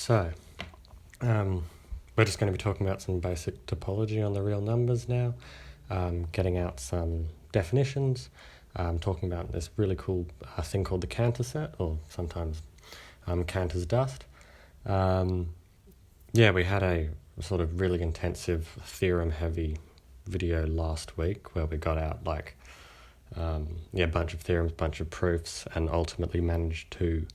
So, we're just going to be talking about some basic topology on the real numbers now, getting out some definitions, talking about this really cool thing called the Canter Set, or sometimes Cantor's dust. We had a sort of really intensive theorem-heavy video last week where we got out a bunch of theorems, bunch of proofs, and ultimately managed to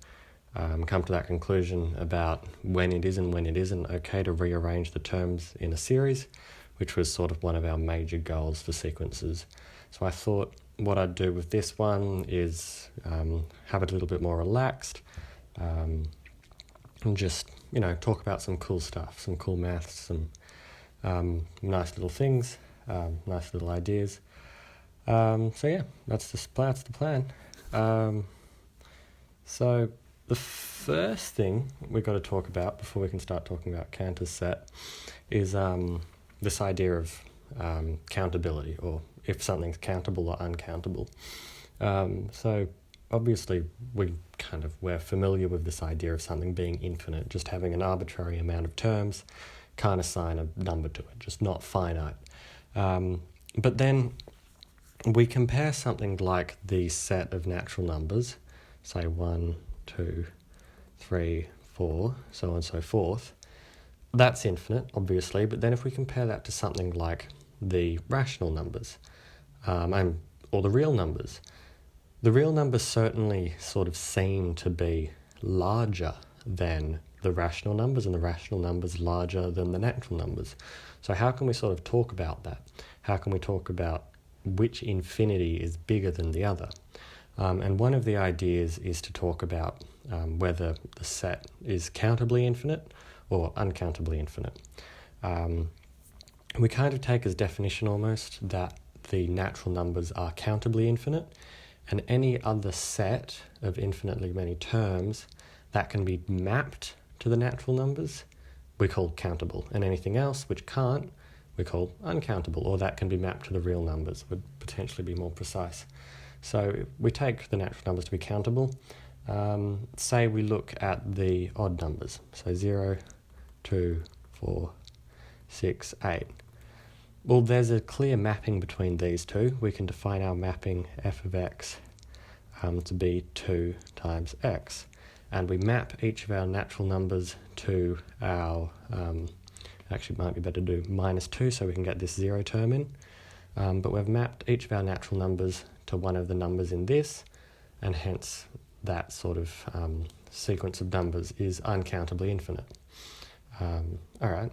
come to that conclusion about when it is and when it isn't okay to rearrange the terms in a series, which was sort of one of our major goals for sequences. So I thought what I'd do with this one is have it a little bit more relaxed, and just, talk about some cool stuff, some cool maths, some nice little things, nice little ideas. That's the plan. So the first thing we've got to talk about before we can start talking about Canter Set is this idea of countability, or if something's countable or uncountable. So obviously we're familiar with this idea of something being infinite, just having an arbitrary amount of terms, can't assign a number to it, just not finite. But then we compare something like the set of natural numbers, say 1, 2, 3, 4, so on and so forth. That's infinite, obviously, but then if we compare that to something like the rational numbers, or the real numbers certainly sort of seem to be larger than the rational numbers, and the rational numbers larger than the natural numbers. So how can we sort of talk about that? How can we talk about which infinity is bigger than the other? And one of the ideas is to talk about whether the set is countably infinite or uncountably infinite. We kind of take as definition almost that the natural numbers are countably infinite, and any other set of infinitely many terms that can be mapped to the natural numbers we call countable, and anything else which can't we call uncountable, or that can be mapped to the real numbers, would potentially be more precise. So we take the natural numbers to be countable. Say we look at the odd numbers, so 0, 2, 4, 6, 8. Well, there's a clear mapping between these two. We can define our mapping f of x to be 2 times x. And we map each of our natural numbers to our, actually it might be better to do -2 so we can get this 0 term in. But we've mapped each of our natural numbers to one of the numbers in this, and hence that sort of sequence of numbers is uncountably infinite. Alright,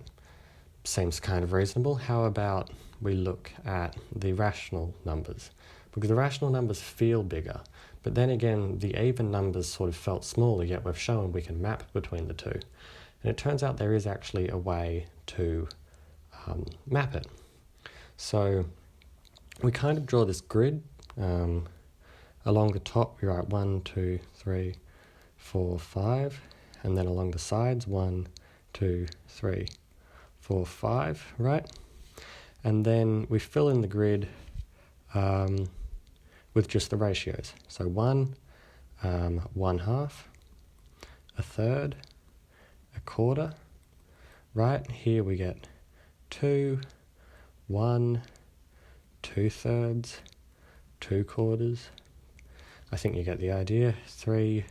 seems kind of reasonable. How about we look at the rational numbers? Because the rational numbers feel bigger, but then again the even numbers sort of felt smaller, yet we've shown we can map between the two. And it turns out there is actually a way to map it. So we kind of draw this grid. Along the top we write 1, 2, 3, 4, 5, and then along the sides 1, 2, 3, 4, 5, right? And then we fill in the grid with just the ratios. So 1, 1/2, a third, a quarter, right? Here we get 2, 1, 2/3, 2 quarters. I think you get the idea. 3,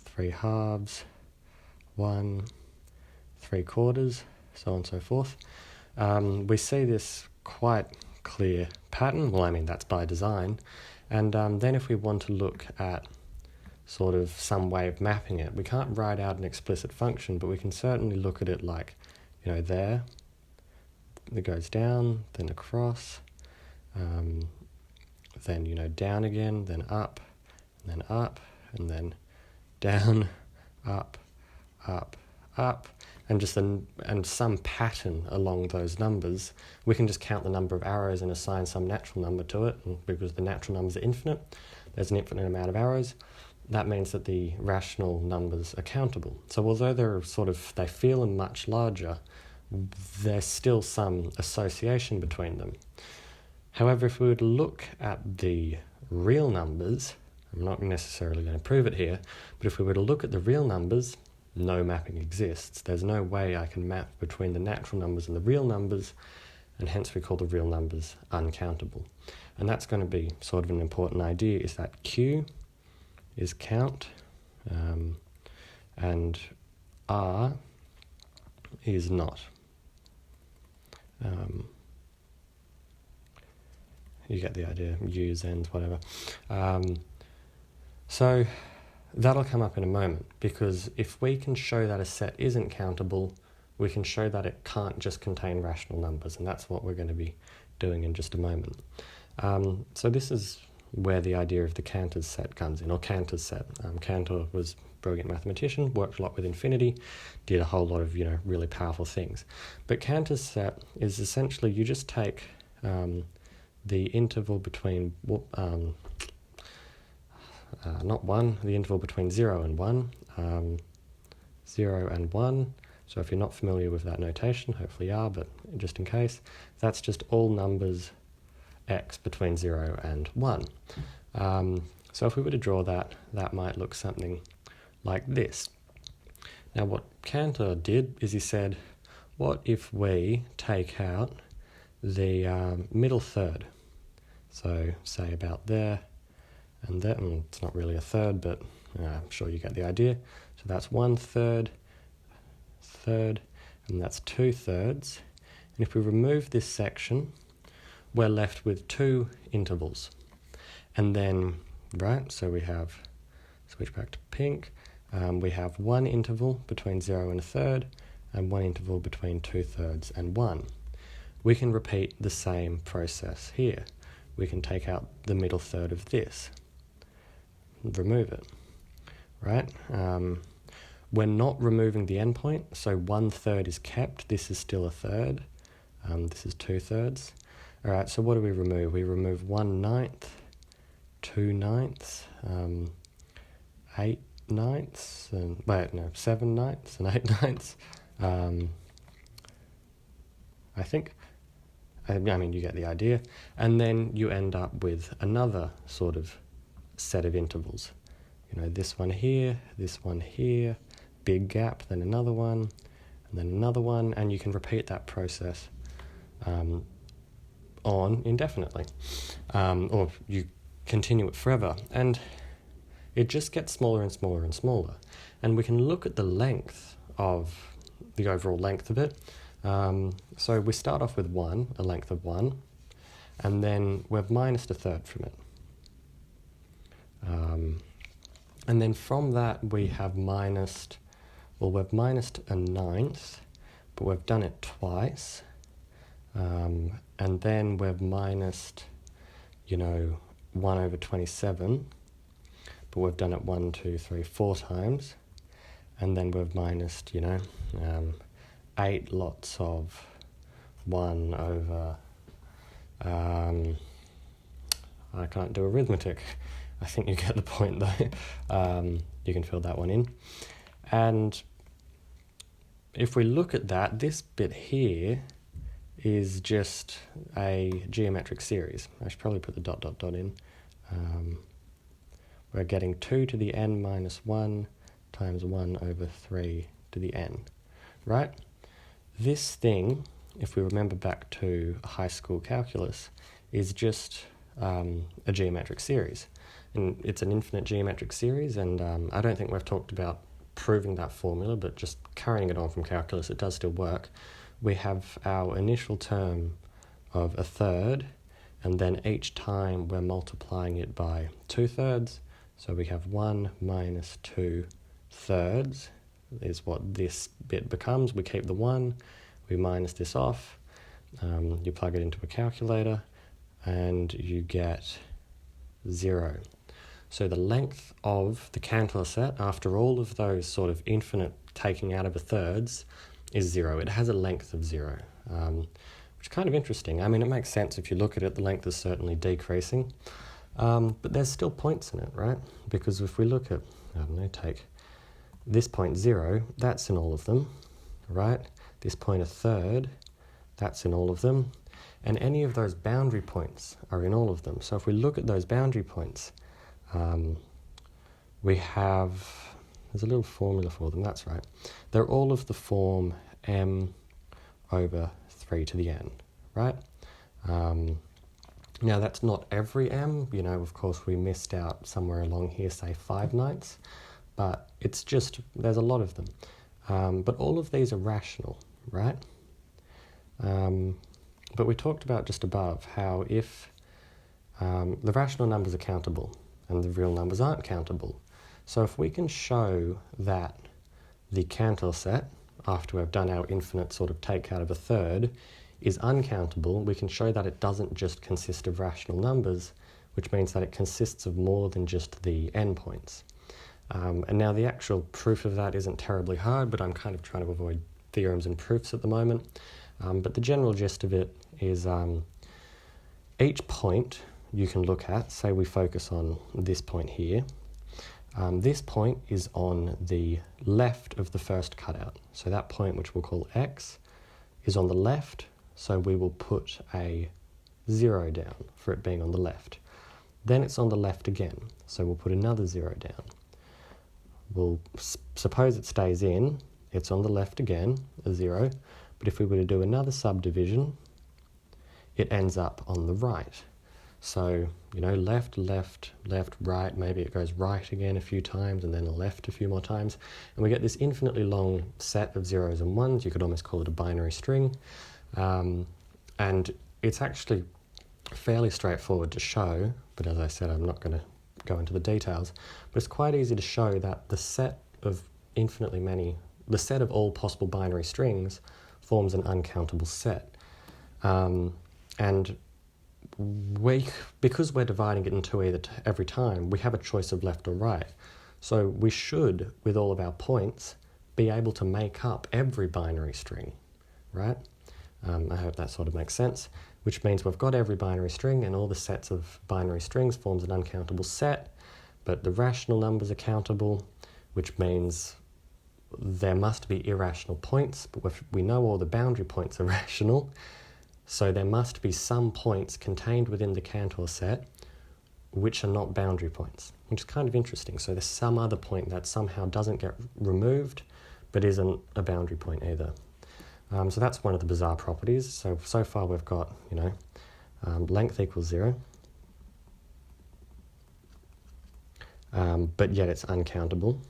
3/2, 1, 3/4, so on and so forth. We see this quite clear pattern. Well, I mean, that's by design. And then if we want to look at sort of some way of mapping it, we can't write out an explicit function, but we can certainly look at it like, there, it goes down, then across, then, down again, then up, and then down, up, up, and just and some pattern along those numbers. We can just count the number of arrows and assign some natural number to it, and because the natural numbers are infinite, there's an infinite amount of arrows. That means that the rational numbers are countable. So although they feel much larger, there's still some association between them. However, if we were to look at the real numbers, I'm not necessarily going to prove it here, but if we were to look at the real numbers, no mapping exists. There's no way I can map between the natural numbers and the real numbers, and hence we call the real numbers uncountable. And that's going to be sort of an important idea, is that Q is count, and R is not. You get the idea, U's, N's, whatever. So that'll come up in a moment, because if we can show that a set isn't countable, we can show that it can't just contain rational numbers, and that's what we're going to be doing in just a moment. So this is where the idea of the Canter set comes in, or Canter set. Canter was a brilliant mathematician, worked a lot with infinity, did a whole lot of really powerful things. But Canter set is essentially, you just take the interval between the interval between 0 and 1, 0 and 1. So if you're not familiar with that notation, hopefully you are, but just in case, that's just all numbers x between 0 and 1. So if we were to draw that, that might look something like this. Now what Cantor did is he said, what if we take out the middle third? So say about there and there, and it's not really a third, but I'm sure you get the idea. So that's 1/3, third, and that's 2/3. And if we remove this section, we're left with 2 intervals. And then, right, so we have, switch back to pink, we have 1 interval between 0 and 1/3, and 1 interval between 2/3 and 1. We can repeat the same process here. We can take out the middle third of this, remove it, right? We're not removing the endpoint, so 1/3 is kept. This is still a third. This is 2/3. All right, so what do we remove? We remove 1/9, 2/9, 8/9, and 7/9 and 8/9. I think. I mean, you get the idea. And then you end up with another sort of set of intervals. This one here, big gap, then another one, and then another one, and you can repeat that process on indefinitely. Or you continue it forever. And it just gets smaller and smaller and smaller. And we can look at the length of, the overall length of it. So we start off with 1, a length of 1, and then we've minused a third from it. And then from that we have minused a 1/9, but we've done it twice. And then we've minused, 1/27, but we've done it 1, 2, 3, 4 times. And then we've minused, 8 lots of 1 over, I can't do arithmetic. I think you get the point though. You can fill that one in. And if we look at that, this bit here is just a geometric series. I should probably put the ... in. We're getting 2 to the n minus 1 times 1 over 3 to the n, right? This thing, if we remember back to high school calculus, is just a geometric series. And it's an infinite geometric series, and I don't think we've talked about proving that formula, but just carrying it on from calculus, it does still work. We have our initial term of a third, and then each time we're multiplying it by 2/3. So we have 1 minus 2/3 is what this bit becomes. We keep the 1, we minus this off, you plug it into a calculator, and you get 0. So the length of the Cantor set, after all of those sort of infinite taking out of a thirds, is 0. It has a length of 0, which is kind of interesting. I mean, it makes sense if you look at it, the length is certainly decreasing, but there's still points in it, right? Because if we look at, take this point 0, that's in all of them, right? This point 1/3, that's in all of them, and any of those boundary points are in all of them. So if we look at those boundary points, we have, There's a little formula for them, that's right. They're all of the form m over 3 to the n, right? Now that's not every m, you know, of course we missed out somewhere along here, say 5/9, but it's just, there's a lot of them. But all of these are rational, right? But we talked about just above how if the rational numbers are countable and the real numbers aren't countable. So if we can show that the Canter set, after we've done our infinite sort of take out of a third, is uncountable, we can show that it doesn't just consist of rational numbers, which means that it consists of more than just the endpoints. And now the actual proof of that isn't terribly hard, but I'm kind of trying to avoid theorems and proofs at the moment. But the general gist of it is each point you can look at, say we focus on this point here, this point is on the left of the first cutout. So that point, which we'll call x, is on the left, so we will put a 0 down for it being on the left. Then it's on the left again, so we'll put another 0 down. We'll suppose it stays in, it's on the left again, a 0, but if we were to do another subdivision, it ends up on the right. So, you know, left, left, left, right, maybe it goes right again a few times and then left a few more times. And we get this infinitely long set of zeros and ones. You could almost call it a binary string. And it's actually fairly straightforward to show, but as I said, I'm not going to go into the details. But it's quite easy to show that the set of the set of all possible binary strings forms an uncountable set. And because we're dividing it into either every time, we have a choice of left or right. So we should, with all of our points, be able to make up every binary string, right? I hope that sort of makes sense, which means we've got every binary string and all the sets of binary strings forms an uncountable set, but the rational numbers are countable, which means there must be irrational points, but we know all the boundary points are rational. So there must be some points contained within the Canter set which are not boundary points, which is kind of interesting. So there's some other point that somehow doesn't get removed, but isn't a boundary point either. So that's one of the bizarre properties. So far we've got, you know, length equals 0, but yet it's uncountable.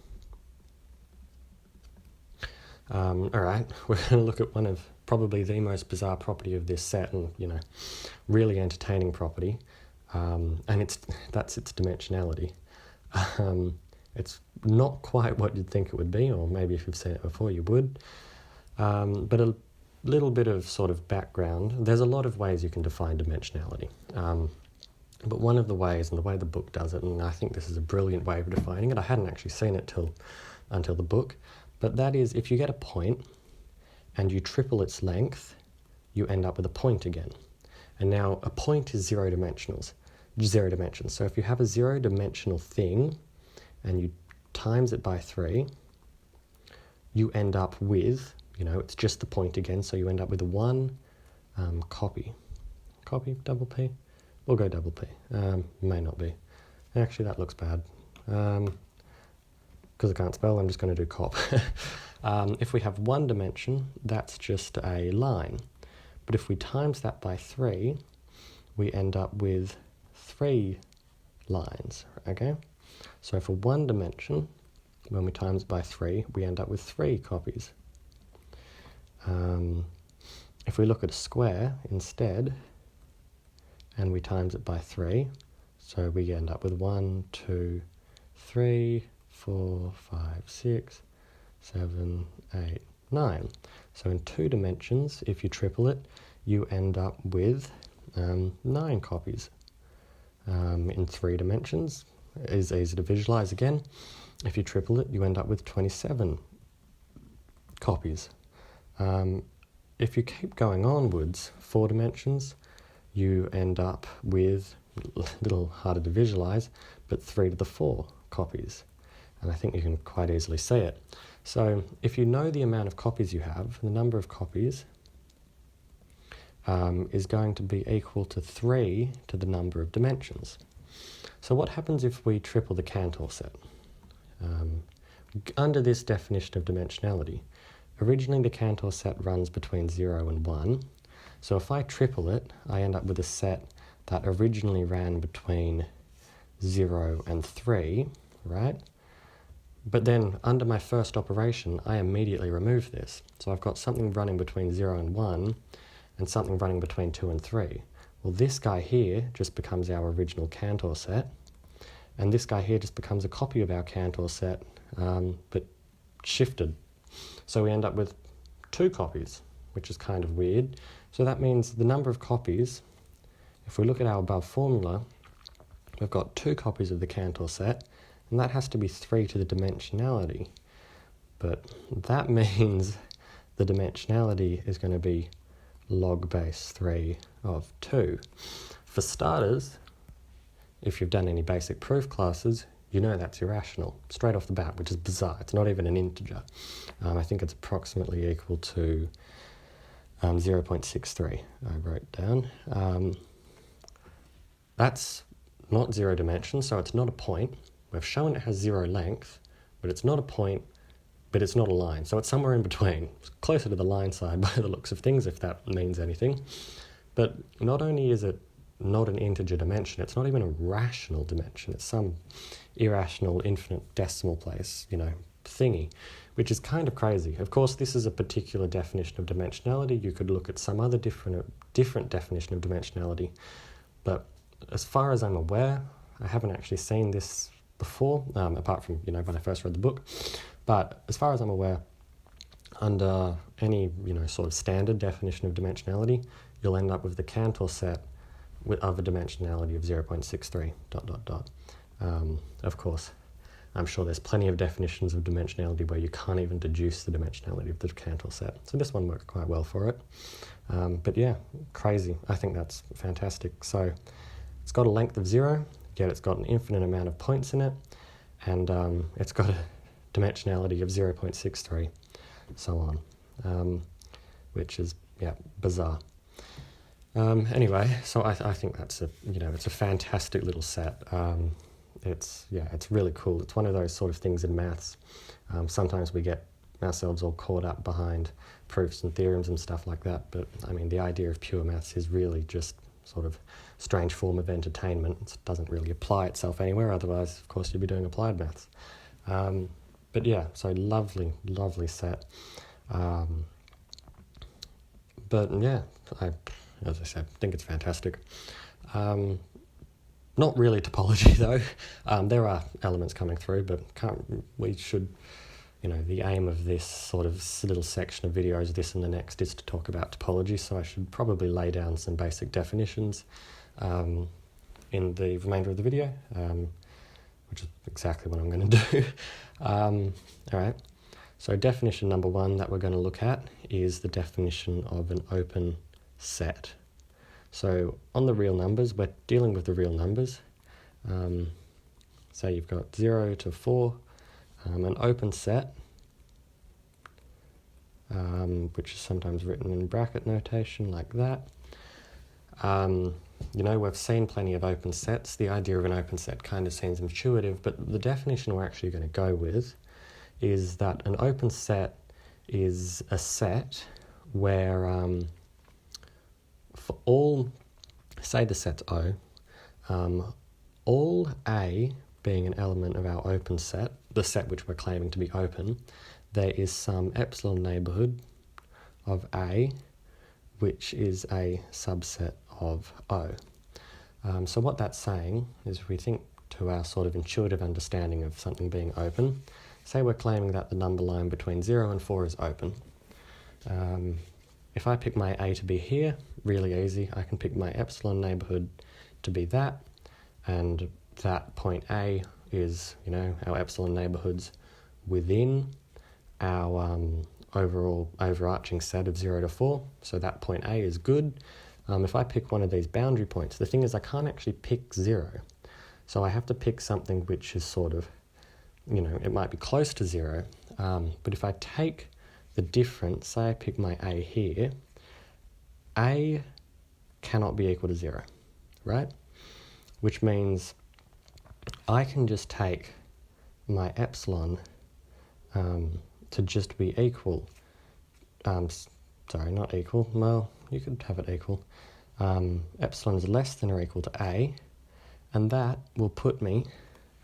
All right, we're going to look at one of probably the most bizarre property of this set, and you know, really entertaining property, and that's its dimensionality. It's not quite what you'd think it would be, or maybe if you've seen it before you would, but a little bit of sort of background. There's a lot of ways you can define dimensionality, but one of the ways, and the way the book does it, and I think this is a brilliant way of defining it, I hadn't actually seen it until the book, but that is, if you get a point and you triple its length, you end up with a point again. And now a point is zero dimensions. So if you have a zero-dimensional thing and you times it by 3, you end up with, you know, it's just the point again, so you end up with a 1 copy. Copy, double P? We'll go double P. May not be. Actually, that looks bad. Because I can't spell, I'm just going to do cop. If we have one dimension, that's just a line. But if we times that by 3, we end up with 3 lines, okay? So for one dimension, when we times it by 3, we end up with 3 copies. If we look at a square instead, and we times it by 3, so we end up with 1, 2, 3, 4, 5, 6, 7, 8, 9. So in 2 dimensions, if you triple it, you end up with 9 copies. In 3 dimensions, is easy to visualize again. If you triple it, you end up with 27 copies. If you keep going onwards, 4 dimensions, you end up with, a little harder to visualize, but 3 to the 4 copies. And I think you can quite easily see it. So if you know the amount of copies you have, the number of copies is going to be equal to 3 to the number of dimensions. So what happens if we triple the Canter set? under this definition of dimensionality, originally the Cantor set runs between 0 and 1. So if I triple it, I end up with a set that originally ran between 0 and 3, right? But then under my first operation, I immediately remove this. So I've got something running between 0 and 1 and something running between 2 and 3. Well, this guy here just becomes our original Cantor set, and this guy here just becomes a copy of our Cantor set, but shifted. So we end up with 2 copies, which is kind of weird. So that means the number of copies, if we look at our above formula, we've got 2 copies of the Cantor set, and that has to be 3 to the dimensionality. But that means the dimensionality is going to be log base 3 of 2. For starters, if you've done any basic proof classes, you know that's irrational, straight off the bat, which is bizarre. It's not even an integer. I think it's approximately equal to 0.63, I wrote down. That's not 0 dimension, so it's not a point. We've shown it has 0 length, but it's not a point, but it's not a line. So it's somewhere in between. It's closer to the line side by the looks of things, if that means anything. But not only is it not an integer dimension, it's not even a rational dimension. It's some irrational infinite decimal place, thingy, which is kind of crazy. Of course, this is a particular definition of dimensionality. You could look at some other different definition of dimensionality. But as far as I'm aware, I haven't actually seen this before, apart from, when I first read the book. But as far as I'm aware, under any, sort of standard definition of dimensionality, you'll end up with the Cantor set of a dimensionality of 0.63, ... Of course, I'm sure there's plenty of definitions of dimensionality where you can't even deduce the dimensionality of the Cantor set. So this one worked quite well for it. But yeah, crazy. I think that's fantastic. So it's got a length of 0, yet it's got an infinite amount of points in it, and it's got a dimensionality of 0.63, so on, which is, bizarre. Anyway, so I think that's it's a fantastic little set. It's really cool. It's one of those sort of things in maths. Sometimes we get ourselves all caught up behind proofs and theorems and stuff like that, but I mean, the idea of pure maths is really just sort of strange form of entertainment. It doesn't really apply itself anywhere, otherwise, of course, you'd be doing applied maths. But yeah, so lovely, lovely set. But yeah, as I said, I think it's fantastic. Not really topology though. There are elements coming through, but we should, the aim of this sort of little section of videos, this and the next, is to talk about topology, so I should probably lay down some basic definitions in the remainder of the video, which is exactly what I'm going to do. All right, so definition number 1 that we're going to look at is the definition of an open set. So on the real numbers, we're dealing with the real numbers. Say you've got 0 to 4, an open set, which is sometimes written in bracket notation like that. We've seen plenty of open sets. The idea of an open set kind of seems intuitive, but the definition we're actually going to go with is that an open set is a set where for all, say the set's O, all A being an element of our open set, the set which we're claiming to be open, there is some epsilon neighbourhood of A which is a subset of O. So what that's saying is, if we think to our sort of intuitive understanding of something being open, say we're claiming that the number line between 0 and 4 is open. If I pick my A to be here, really easy, I can pick my epsilon neighbourhood to be that, and that point A is, our epsilon neighbourhoods within our overall overarching set of 0 to 4, so that point A is good. If I pick one of these boundary points, the thing is I can't actually pick 0, so I have to pick something which is sort of, it might be close to 0, but if I take the difference, say I pick my A here, A cannot be equal to 0, right? Which means I can just take my epsilon to just be equal. Sorry, not equal. Well, you could have it equal. Epsilon is less than or equal to A, and that will put me,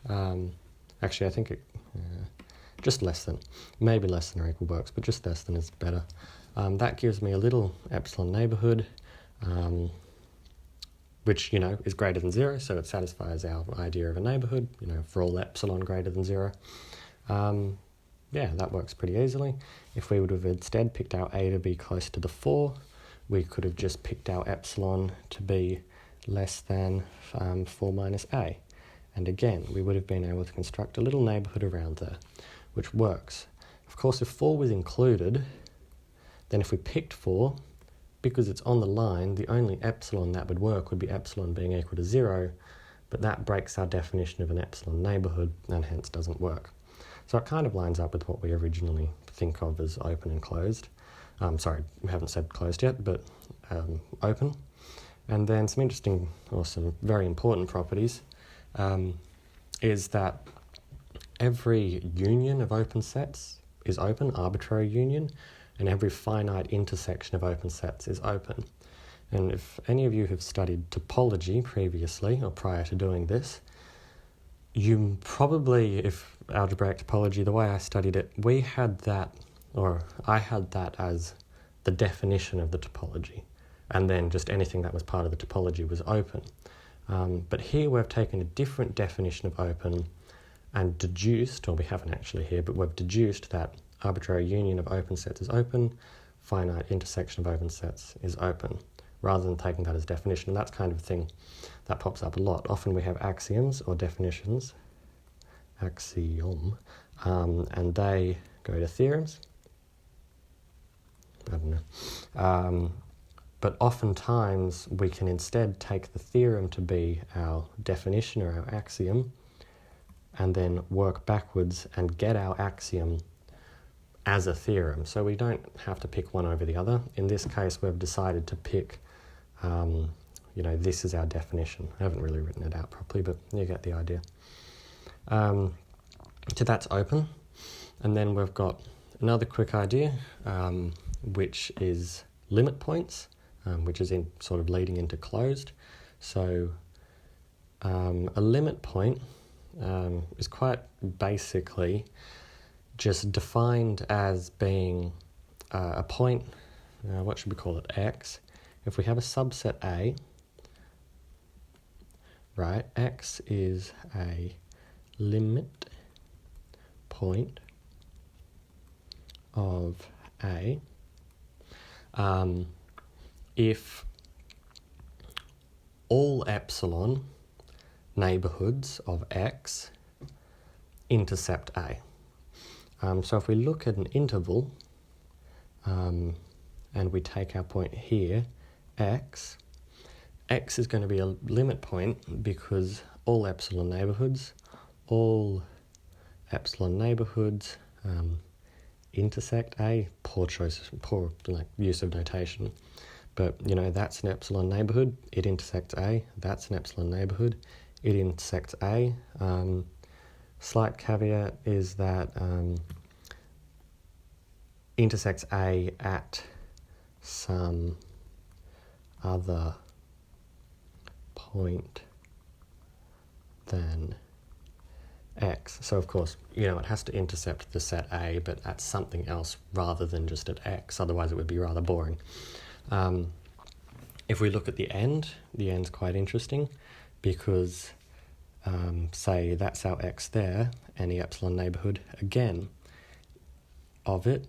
actually I think it, just less than, maybe less than or equal works, but just less than is better. That gives me a little epsilon neighbourhood, which, is greater than 0, so it satisfies our idea of a neighbourhood, for all epsilon greater than 0. Yeah, that works pretty easily. If we would have instead picked our A to be close to the 4, we could have just picked our epsilon to be less than 4 minus A. And again, we would have been able to construct a little neighbourhood around there, which works. Of course, if 4 was included, then if we picked 4, because it's on the line, the only epsilon that would work would be epsilon being equal to 0, but that breaks our definition of an epsilon neighbourhood and hence doesn't work. So it kind of lines up with what we originally think of as open and closed. Sorry, we haven't said closed yet, but open. And then some interesting, or some very important properties, is that every union of open sets is open, arbitrary union, and every finite intersection of open sets is open. And if any of you have studied topology previously, or prior to doing this, you probably, if algebraic topology, the way I studied it, we had that, or I had that as the definition of the topology, and then just anything that was part of the topology was open. But here we've taken a different definition of open and deduced, or we haven't actually here, but we've deduced that arbitrary union of open sets is open, finite intersection of open sets is open, rather than taking that as definition. And that's kind of a thing that pops up a lot. Often we have axioms or definitions, axiom, and they go to theorems. I don't know. But oftentimes we can instead take the theorem to be our definition or our axiom, and then work backwards and get our axiom as a theorem. So we don't have to pick one over the other. In this case, we've decided to pick, this is our definition. I haven't really written it out properly, but you get the idea. So that's open. And then we've got another quick idea, which is limit points, which is in sort of leading into closed. So a limit point is quite basically just defined as being a point, what should we call it, X. If we have a subset A, right, X is a limit point of A. If all epsilon neighbourhoods of X intercept A. So if we look at an interval, and we take our point here, X is going to be a limit point because all epsilon neighbourhoods intersect A. Poor use of notation. But, that's an epsilon neighbourhood, it intersects A. That's an epsilon neighbourhood, it intersects A. Slight caveat is that intersects A at some other point than X. So, of course, it has to intercept the set A, but at something else rather than just at X. Otherwise, it would be rather boring. If we look at the end's quite interesting because, say, that's our X there, any epsilon neighbourhood, again, of it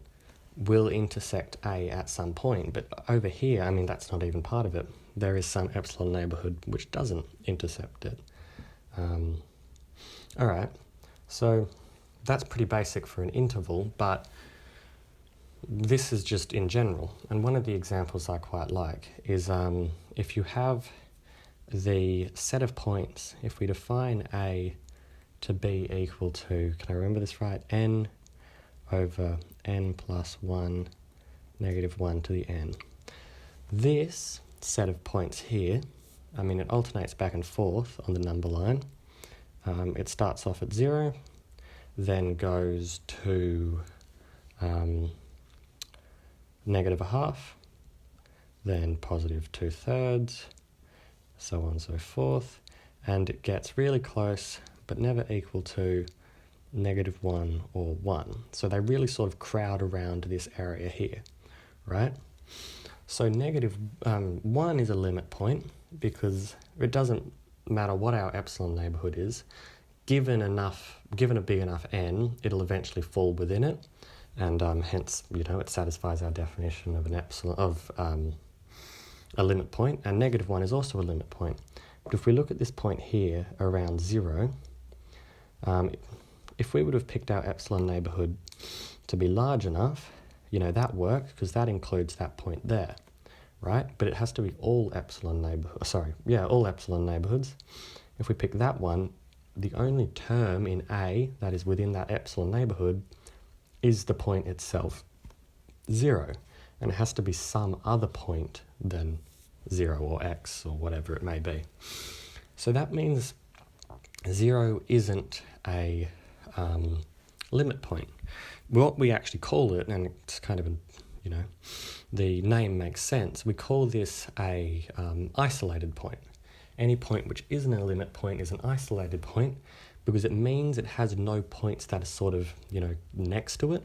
will intersect A at some point. But over here, that's not even part of it. There is some epsilon neighbourhood which doesn't intercept it. All right, so that's pretty basic for an interval, but this is just in general. And one of the examples I quite like is if you have the set of points, if we define A to be equal to, can I remember this right, n over n plus 1, negative 1 to the n. This set of points here, it alternates back and forth on the number line. It starts off at 0, then goes to negative a half, then positive 2/3, so on and so forth, and it gets really close but never equal to -1 or 1. So they really sort of crowd around this area here, right? So -1 is a limit point because it doesn't matter what our epsilon neighbourhood is. Given a big enough n, it'll eventually fall within it, and hence, it satisfies our definition of a limit point. And -1 is also a limit point. But if we look at this point here around 0, if we would have picked our epsilon neighbourhood to be large enough, that works because that includes that point there, right? But it has to be all epsilon neighbourhoods. If we pick that one, the only term in A that is within that epsilon neighbourhood is the point itself, 0. And it has to be some other point than 0 or x or whatever it may be. So that means 0 isn't a limit point. What we actually call it, and it's kind of the name makes sense, we call this a isolated point. Any point which isn't a limit point is an isolated point because it means it has no points that are sort of, next to it.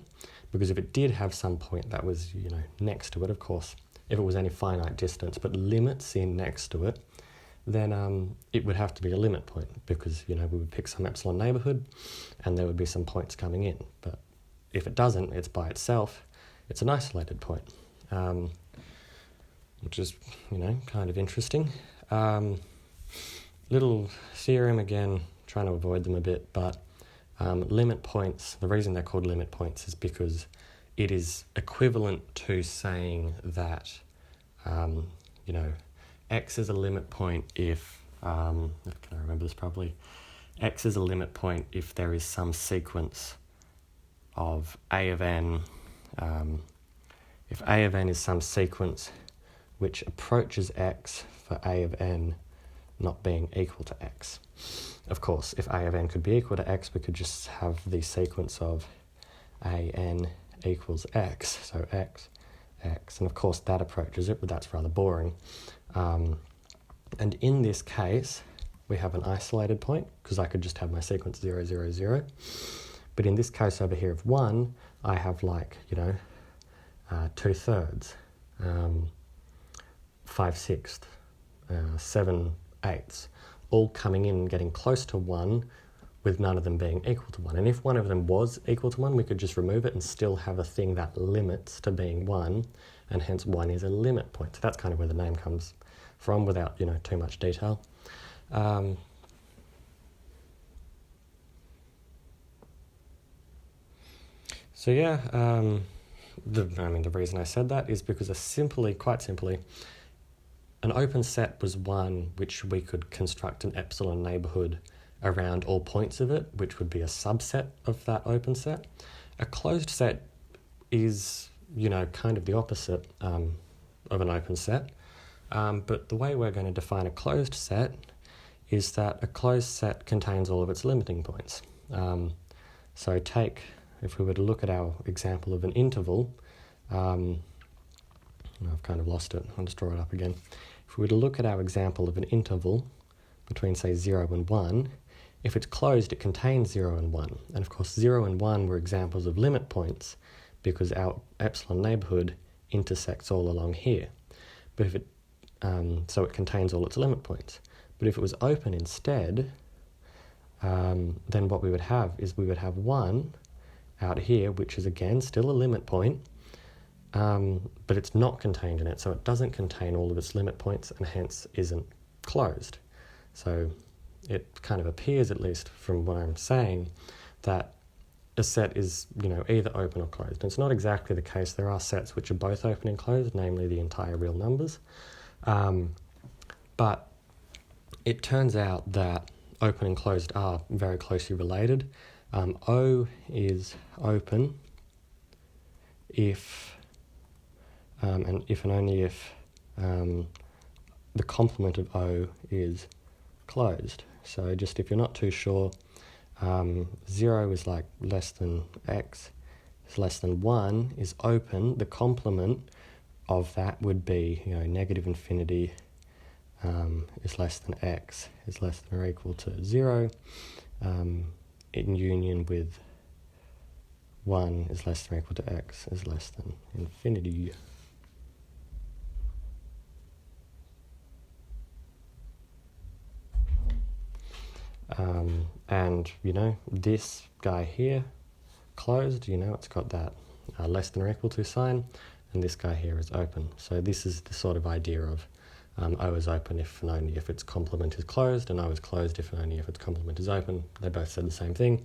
Because if it did have some point that was, next to it, of course, if it was any finite distance, but limits in next to it, then it would have to be a limit point because, we would pick some epsilon neighbourhood and there would be some points coming in. But if it doesn't, it's by itself, it's an isolated point, which is, kind of interesting. Little theorem again, trying to avoid them a bit, but limit points, the reason they're called limit points is because it is equivalent to saying that, x is a limit point if, can I remember this properly? X is a limit point if there is some sequence of a of n, if a of n is some sequence which approaches x for a of n not being equal to x. Of course, if a of n could be equal to x, we could just have the sequence of a n equals x, so x, x, and of course that approaches it, but that's rather boring. And in this case, we have an isolated point, because I could just have my sequence 0, 0, 0. But in this case over here of 1, I have 2/3, 5/6, 7/8, all coming in and getting close to 1 with none of them being equal to 1. And if one of them was equal to 1, we could just remove it and still have a thing that limits to being 1, and hence 1 is a limit point. So that's kind of where the name comes from without, too much detail. The reason I said that is because quite simply, an open set was one which we could construct an epsilon neighbourhood around all points of it, which would be a subset of that open set. A closed set is, kind of the opposite of an open set. But the way we're going to define a closed set is that a closed set contains all of its limiting points. If we were to look at our example of an interval, I've kind of lost it, I'll just draw it up again. If we were to look at our example of an interval between, say, 0 and 1, if it's closed, it contains 0 and 1. And of course, 0 and 1 were examples of limit points because our epsilon neighbourhood intersects all along here. But if it, so it contains all its limit points. But if it was open instead, then what we would have is 1 out here, which is again still a limit point, but it's not contained in it, so it doesn't contain all of its limit points and hence isn't closed. So it kind of appears, at least from what I'm saying, that a set is, either open or closed. And it's not exactly the case. There are sets which are both open and closed, namely the entire real numbers. But it turns out that open and closed are very closely related. O is open if, and if and only if, the complement of O is closed. So just if you're not too sure, 0 is like less than x, is less than 1 is open. The complement of that would be, negative infinity is less than x, is less than or equal to 0, in union with 1 is less than or equal to x, is less than infinity. And this guy here, closed, it's got that less than or equal to sign, and this guy here is open. So this is the sort of idea of O is open if and only if its complement is closed, and O is closed if and only if its complement is open. They both said the same thing.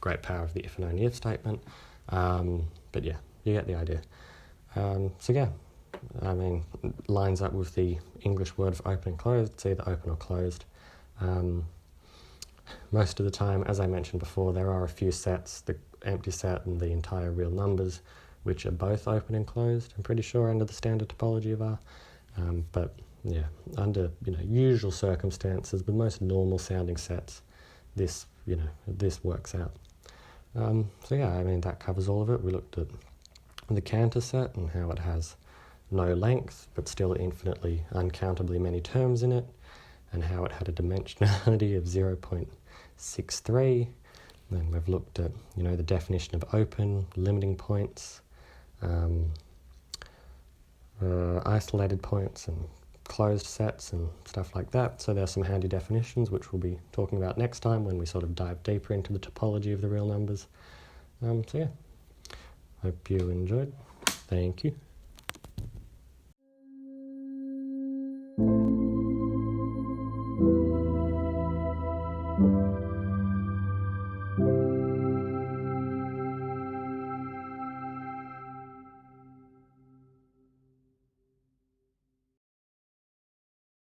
Great power of the if and only if statement. But yeah, you get the idea. So yeah, lines up with the English word for open and closed. It's either open or closed. Most of the time, as I mentioned before, there are a few sets, the empty set and the entire real numbers, which are both open and closed, I'm pretty sure, under the standard topology of R. But yeah, under usual circumstances, with most normal sounding sets, this works out. So yeah, that covers all of it. We looked at the Canter set and how it has no length, but still infinitely, uncountably many terms in it, and how it had a dimensionality of 0.63. Then we've looked at, the definition of open, limiting points, isolated points, and closed sets and stuff like that. So there's some handy definitions, which we'll be talking about next time when we sort of dive deeper into the topology of the real numbers. So yeah, hope you enjoyed. Thank you.